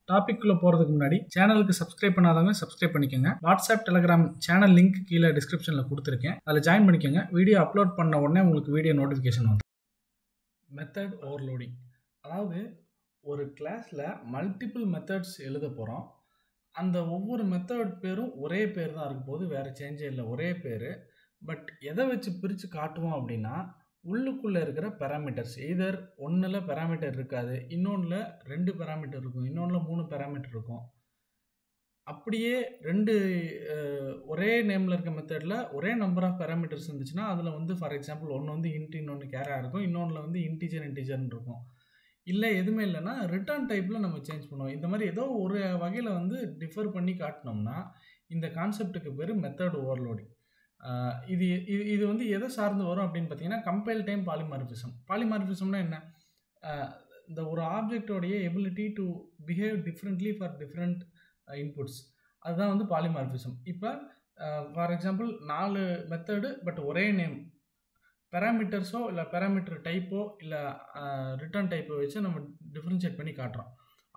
டாபிக்குள்ள போறதுக்கு முன்னாடி சேனலுக்கு சப்ஸ்கிரைப் பண்ணாதவங்க சப்ஸ்கிரைப் பண்ணிக்கோங்க. வாட்ஸ்அப் டெலிகிராம் சேனல் லிங்க் கீழே டிஸ்கிரிப்ஷன்ல கொடுத்துருக்கேன். அதில் ஜாயின் பண்ணிக்கோங்க. வீடியோ அப்லோட் பண்ண உடனே உங்களுக்கு வீடியோ நோட்டிஃபிகேஷன் வந்து. மெத்தட் ஓவர்லோடிங், அதாவது ஒரு கிளாஸில் மல்டிபிள் மெத்தட்ஸ் எழுத போகிறோம். அந்த ஒவ்வொரு மெத்தட் பேரும் ஒரே பேர் தான் இருக்கும் போது, வேறு சேஞ்சே இல்லை, ஒரே பேர். பட் எதை வச்சு பிரித்து காட்டுவோம் அப்படின்னா, உள்ளுக்குள்ளே இருக்கிற பேராமீட்டர்ஸ். எய்தர் ஒன்றில் பேராமீட்டர் இருக்காது, இன்னொன்றில் 2 பேராமீட்டர் இருக்கும், இன்னொன்றில் 3 பேராமீட்டர் இருக்கும். அப்படியே ரெண்டு ஒரே நேமில் இருக்க மெத்தடில் ஒரே நம்பர் ஆஃப் பேராமீட்டர்ஸ் இருந்துச்சுன்னா, அதில் வந்து ஃபார் எக்ஸாம்பிள் ஒன்று வந்து இன்ட், இன்னொன்று கேராக இருக்கும், இன்னொன்றில் வந்து இன்டிஜர்னு இருக்கும். இல்லை எதுவுமே இல்லைன்னா ரிட்டர்ன் டைப்பில் நம்ம சேஞ்ச் பண்ணுவோம். இந்த மாதிரி ஏதோ ஒரு வகையில் வந்து டிஃபர் பண்ணி காட்டினோம்னா இந்த கான்செப்டுக்கு பேர் மெத்தட் ஓவர்லோடிங். இது இது இது வந்து எதை சார்ந்து வரும் அப்படின்னு பார்த்தீங்கன்னா, கம்பைல் டைம் பாலிமார்பிசம். பாலிமார்பிசம்னா என்ன? இந்த ஒரு ஆப்ஜெக்டோடைய ability to behave differently for different inputs, அதுதான் வந்து பாலிமார்பிசம். இப்போ ஃபார் எக்ஸாம்பிள் 4 மெத்தடு பட் ஒரே நேம், பேராமீட்டர்ஸோ இல்லை பேராமீட்டர் டைப்போ இல்லை ரிட்டர்ன் டைப்போ வச்சு நம்ம டிஃப்ரென்ஷியேட் பண்ணி காட்டுறோம்.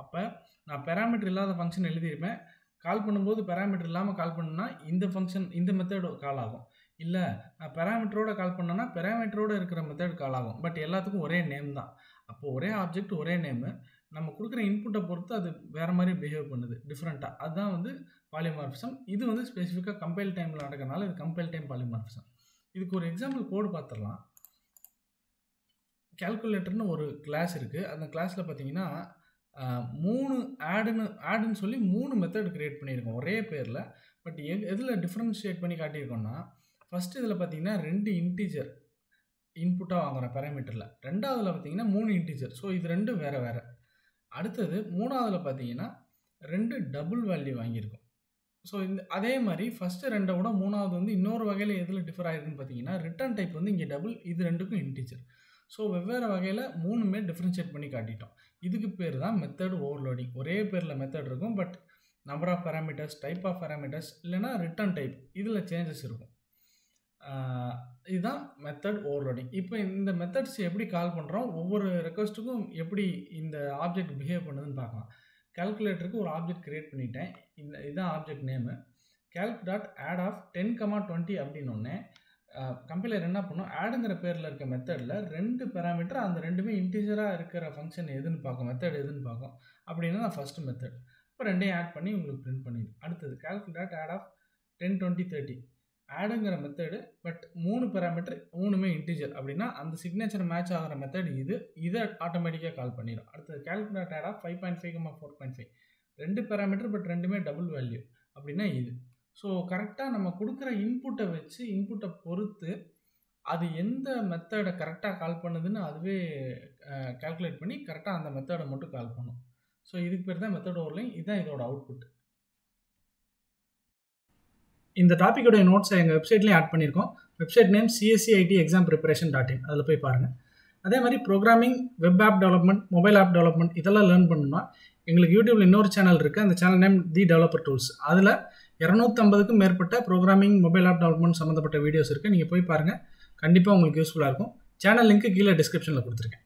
அப்போ நான் பேராமீட்டர் இல்லாத ஃபங்க்ஷன் எழுதியிருப்பேன், கால் பண்ணும்போது பேராமீட்டர் இல்லாமல் கால் பண்ணுன்னா இந்த ஃபங்க்ஷன் இந்த மெத்தடு கால் ஆகும். இல்லை நான் பேராமீட்டரோட கால் பண்ணேன்னா பேராமீட்டரோட இருக்கிற மெத்தட் கால் ஆகும். பட் எல்லாத்துக்கும் ஒரே நேம் தான். அப்போது ஒரே ஆப்ஜெக்ட் ஒரே நேமு, நம்ம கொடுக்குற இன்புட்டை பொறுத்து அது வேறு மாதிரி பிஹேவ் பண்ணுது டிஃப்ரெண்ட்டாக. அதுதான் வந்து பாலிமார்பிசம். இது வந்து ஸ்பெசிஃபிக்காக கம்பைல் டைமில் நடக்கிறனால இது கம்பைல் டைம் பாலிமார்பிசம். இதுக்கு ஒரு எக்ஸாம்பிள் கோடு பார்த்துடலாம். கால்குலேட்டர்னு ஒரு கிளாஸ் இருக்குது. அந்த கிளாஸில் பார்த்தீங்கன்னா 3 ஆடுன்னு சொல்லி 3 மெத்தட் க்ரியேட் பண்ணியிருக்கோம் ஒரே பேரில். பட் எதில் டிஃப்ரென்ஷியேட் பண்ணி காட்டியிருக்கோம்னா, ஃபஸ்ட்டு இதில் பார்த்தீங்கன்னா 2 இன்டிஜர் இன்புட்டாக வாங்குகிறோம் பேராமீட்டரில். ரெண்டாவதில் பார்த்தீங்கன்னா 3 இன்டிஜர். ஸோ இது ரெண்டும் வேறு வேறு. அடுத்தது மூணாவதில் பார்த்தீங்கன்னா 2 டபுள் வேல்யூ வாங்கியிருக்கோம். ஸோ அதே மாதிரி ஃபஸ்ட்டு 2 விட மூணாவது வந்து இன்னொரு வகையில் எதில் டிஃபர் ஆகிருக்குன்னு பார்த்தீங்கன்னா, ரிட்டர்ன் டைப் வந்து இங்கே டபுள், இது ரெண்டுக்கும் இன்டிஜர். ஸோ வெவ்வேறு வகையில் 3மே டிஃப்ரென்ஷியேட் பண்ணி காட்டிட்டோம். இதுக்கு பேர் தான் மெத்தட் ஓவர்லோடிங். ஒரே பேரில் மெத்தட் இருக்கும், but number of parameters, type of parameters இல்லைனா ரிட்டர்ன் டைப் இதில் சேஞ்சஸ் இருக்கும். இதுதான் மெத்தட் ஓவர்லோடிங். இப்போ இந்த மெத்தட்ஸ் எப்படி கால் பண்ணுறோம், ஒவ்வொரு ரெக்வஸ்ட்டுக்கும் எப்படி இந்த ஆப்ஜெக்ட் பிஹேவ் பண்ணுதுன்னு பார்க்கலாம். கால்குலேட்டருக்கு ஒரு ஆப்ஜெக்ட் க்ரியேட் பண்ணிட்டேன். இதுதான் ஆப்ஜெக்ட் நேமு. calc.add of 10,20 அப்படின்னோடனே கம்பைலர் என்ன பண்ணும், ஆடுங்கிற பேரில் இருக்க மெத்தடில் 2 பேராமீட்டர், அந்த ரெண்டுமே இன்டிஜராக இருக்கிற ஃபங்க்ஷன் எதுன்னு பார்க்கும், மெத்தட் எதுன்னு பார்க்கும். அப்படின்னா நான் ஃபஸ்ட்டு மெத்தட். இப்போ ரெண்டையும் ஆட் பண்ணி உங்களுக்கு பிரிண்ட் பண்ணிடும். அடுத்தது calc.add of 10, 20, 30 ஆடுங்கிற மெத்தடு, பட் 3 பேராமீட்டர், 3மே இன்டிஜர். அப்படின்னா அந்த சிக்னேச்சர் மேட்ச் ஆகிற மெத்தட் இதை ஆட்டோமேட்டிக்காக கால் பண்ணிடும். அடுத்தது calc.add of 5.5, 4.5 2 பேராமீட்டர் பட் ரெண்டுமே டபுள் வேல்யூ, அப்படின்னா இது. ஸோ கரெக்டாக நம்ம கொடுக்குற இன்புட்டை வச்சு, இன்புட்டை பொறுத்து அது எந்த மெத்தடை கரெக்டாக கால் பண்ணுதுன்னு அதுவே கால்குலேட் பண்ணி கரெக்டாக அந்த மெத்தடை மட்டும் கால் பண்ணும். ஸோ இதுக்கு பேர் தான் மெத்தட் ஓவர்லோடிங். இதுதான் இதோட அவுட்புட். இந்த டாப்பிக்கோடைய நோட்ஸை எங்கள் வெப்சைட்லேயும் ஆட் பண்ணியிருக்கோம். வெப்சைட் நேம் cscitexampreparation.in, அதில் போய் பாருங்கள். அதே மாதிரி programming, web app development, mobile app development இதெல்லாம் லேர்ன் பண்ணணும்னா எங்களுக்கு யூடியூப்பில் இன்னொரு சேனல் இருக்குது. அந்த channel name the developer tools. அதில் 250க்கும் மேற்பட்ட ப்ரோக்ராமிங், மொபைல் ஆப் டெவலப்மெண்ட் சம்மந்தப்பட்ட வீடியோஸ் இருக்குது. நீங்கள் போய் பாருங்கள், கண்டிப்பாக உங்களுக்கு யூஸ்ஃபுல்லாக இருக்கும். சேனல் லிங்க்கு கீழே டிஸ்கிரிப்ஷனில் கொடுத்துருக்கேன்.